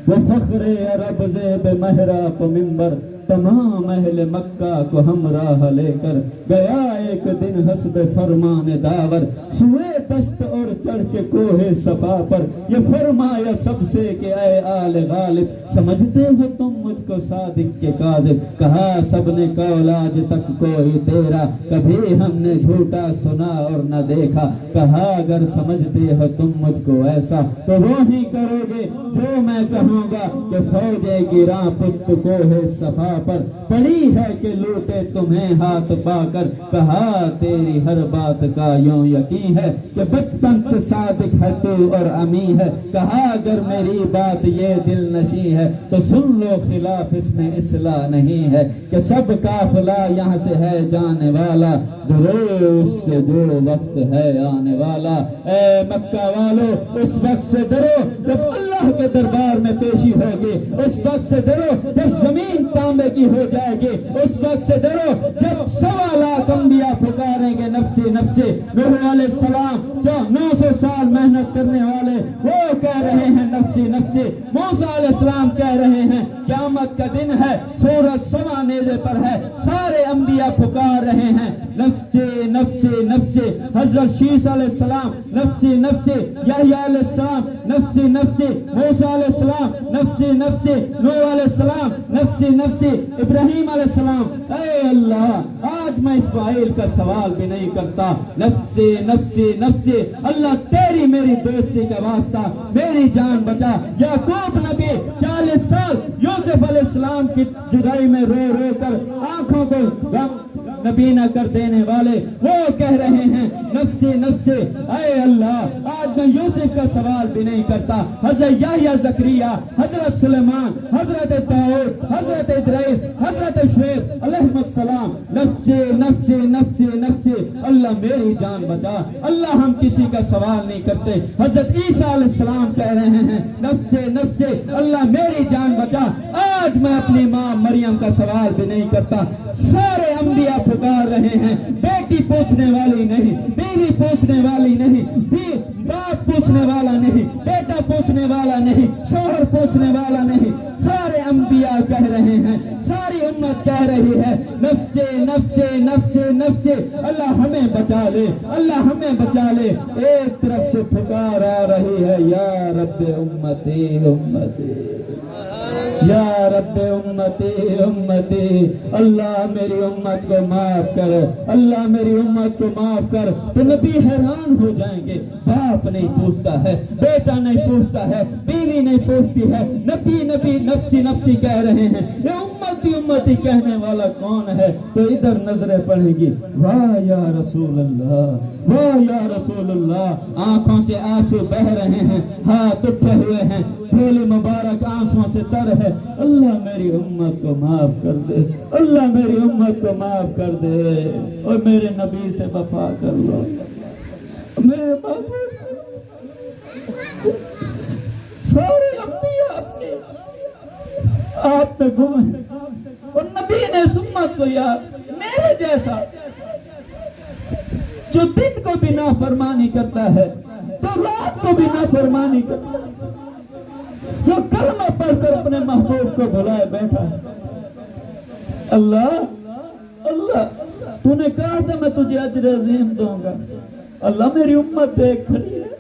وہ فخر عرب زیب محراب منبر تمام اہل مکہ کو ہمراہ لے کر گیا ایک دن حسب فرمان داور سوئے دشت اور چڑھ کے کوہ صفا پر یہ فرمایا سب سے کہ اے آل غالب سمجھتے ہو تم مجھ کو صادق کے کاذب کہا سب نے قول آج تک کوئی تیرا کبھی ہم نے جھوٹا سنا اور نہ دیکھا کہا اگر سمجھتے ہو تم مجھ کو ایسا تو وہی کرو گے جو میں کہوں گا کہ فوجیں گراں پشت کوہ صفا پر پڑی ہے کہ لوٹے تمہیں ہاتھ پا کر کہا تیری ہر بات کا یوں یقین ہے کہ بچپن سے صادق ہے تو اور امین ہے کہا اگر میری بات یہ دل نشیں ہے تو سن لو خلاف اس میں اصلاح نہیں ہے کہ سب قافلہ یہاں سے ہے جانے والا دروس سے جو وقت ہے آنے والا اے مکہ والو اس وقت سے ڈرو جب اللہ کے دربار میں پیشی ہوگی اس وقت سے ڈرو جب زمین تانبے کی ہو جائے گی اس وقت سے ڈرو جب 1.25 لاکھ انبیاء پکاریں گے نفسی نفسی نوح علیہ السلام جو 900 سال محنت کرنے والے وہ کہہ رہے ہیں نفسی نفسی موسیٰ علیہ السلام کہہ رہے ہیں قیامت کا دن ہے سورج سما نیزے پر ہے سارے انبیاء پکار رہے ہیں نفسی نفسی نفسی حضرت شیس علیہ السلام نفسی نفسی یحییٰ علیہ السلام نفسی نفسی موسیٰ علیہ السلام نفسی نفسی نوح علیہ السلام نفسی نفسی ابراہیم علیہ السلام اے اللہ آج میں اسماعیل کا سوال بھی نہیں کرتا نفسی نفسی نفسی اللہ تیری میری دوستی کا واسطہ میری جان بچا یعقوب نبی 40 سال یوسف علیہ السلام کی جدائی میں رو رو کر آنکھوں کو غم نبینا کر دینے والے وہ کہہ رہے ہیں نفسی نفسی اے اللہ آج میں یوسف کا سوال بھی نہیں کرتا حضرت یحییٰ زکریا حضرت سلیمان حضرت داؤد حضرت ادریس حضرت شعیب علیہ السلام نفسی نفسی نفسی نفسی اللہ میری جان بچا اللہ ہم کسی کا سوال نہیں کرتے حضرت عیسیٰ علیہ السلام کہہ رہے ہیں نفسی نفسی اللہ میری جان بچا آج میں اپنی ماں مریم کا سوال بھی نہیں کرتا سارے انبیاء پکار رہے ہیں بیٹی پوچھنے والی نہیں بیوی پوچھنے والی نہیں باپ پوچھنے والا نہیں بیٹا پوچھنے والا نہیں شوہر پوچھنے والا نہیں سارے انبیاء کہہ رہے ہیں ساری امت کہہ رہی ہے نفسے نفسے نفسے نفسے اللہ ہمیں بچا لے اللہ ہمیں بچا لے ایک طرف سے پکار آ رہی ہے یا رب امتی امتی یا رب امتی امتی اللہ میری امت کو معاف کر اللہ میری امت کو معاف کر تو نبی حیران ہو جائیں گے باپ نہیں پوچھتا ہے بیٹا نہیں پوچھتا ہے بیوی نہیں پوچھتی ہے نبی نبی نفسی نفسی کہہ رہے ہیں یہ امتی امتی کہنے والا کون ہے تو ادھر نظریں پڑیں گی واہ یا رسول اللہ واہ یا رسول اللہ آنکھوں سے آنسو بہ رہے ہیں ہاتھ اٹھے ہوئے ہیں جھولی مبارک آنسوں سے تر ہے اللہ میری امت کو معاف کر دے اللہ میری امت کو معاف کر دے اور میرے نبی سے وفا کر لو میرے باپو سارے انبیاء اپنے آپ میں گم ہیں اور نبی نے اس امت کو یاد میرے جیسا جو دن کو بھی نافرمانی کرتا ہے تو رات کو بھی نافرمانی کرتا ہے جو کلمہ پڑھ کر اپنے محبوب کو بھلائے بیٹھا ہے اللہ اللہ تو نے کہا تھا میں تجھے اجر عظیم دوں گا اللہ میری امت دیکھ کھڑی ہے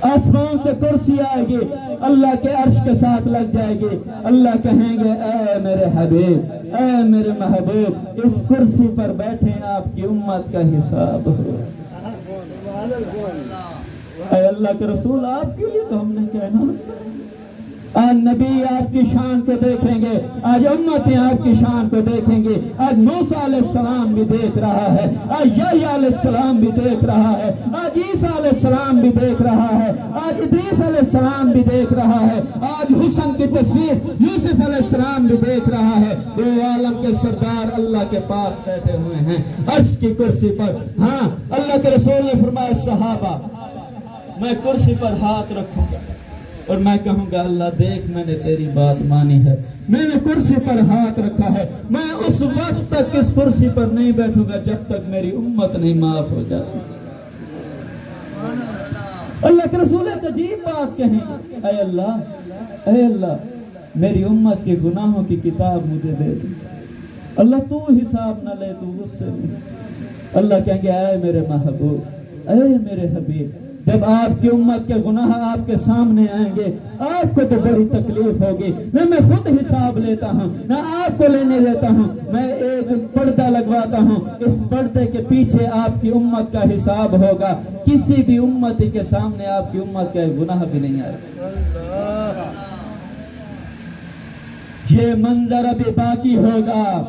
آسمان سے کرسی آئے گی اللہ کے عرش کے ساتھ لگ جائے گی اللہ کہیں گے اے میرے حبیب اے میرے محبوب اس کرسی پر بیٹھے آپ کی امت کا حساب ہو اے اللہ کے رسول آپ کے لیے تو ہم نے کہنا آج نبی آپ کی شان کو دیکھیں گے آج امتیں آپ کی شان کو دیکھیں گے آج موسیٰ علیہ السلام بھی دیکھ رہا ہے آج یحییٰ علیہ السلام بھی دیکھ رہا ہے آج عیسیٰ علیہ السلام بھی دیکھ رہا ہے آج ادریس علیہ السلام بھی دیکھ رہا ہے آج حسن کی تصویر یوسف علیہ السلام بھی دیکھ رہا ہے دو عالم کے سردار اللہ کے پاس بیٹھے ہوئے ہیں عرش کی کرسی پر ہاں اللہ کے رسول نے فرمایا صحابہ میں کرسی پر ہاتھ رکھوں گا اور میں کہوں گا اللہ دیکھ میں نے تیری بات مانی ہے میں نے کرسی پر ہاتھ رکھا ہے میں اس وقت تک اس کرسی پر نہیں بیٹھوں گا جب تک میری امت نہیں معاف ہو جاتی اللہ کے رسول ایک عجیب بات کہیں اے اللہ اے اللہ میری امت کے گناہوں کی کتاب مجھے دے دے، اللہ تو حساب نہ لے، تو غصے میں۔ اللہ کہیں گے اے میرے محبوب، اے میرے حبیب، جب آپ کی امت کے گناہ آپ کے سامنے آئیں گے آپ کو تو بڑی تکلیف ہوگی، میں خود حساب لیتا ہوں، میں آپ کو لینے دیتا ہوں، میں ایک پردہ لگواتا ہوں، اس پردے کے پیچھے آپ کی امت کا حساب ہوگا، کسی بھی امتی کے سامنے آپ کی امت کا ایک گناہ بھی نہیں آئے۔ یہ منظر ابھی باقی ہوگا۔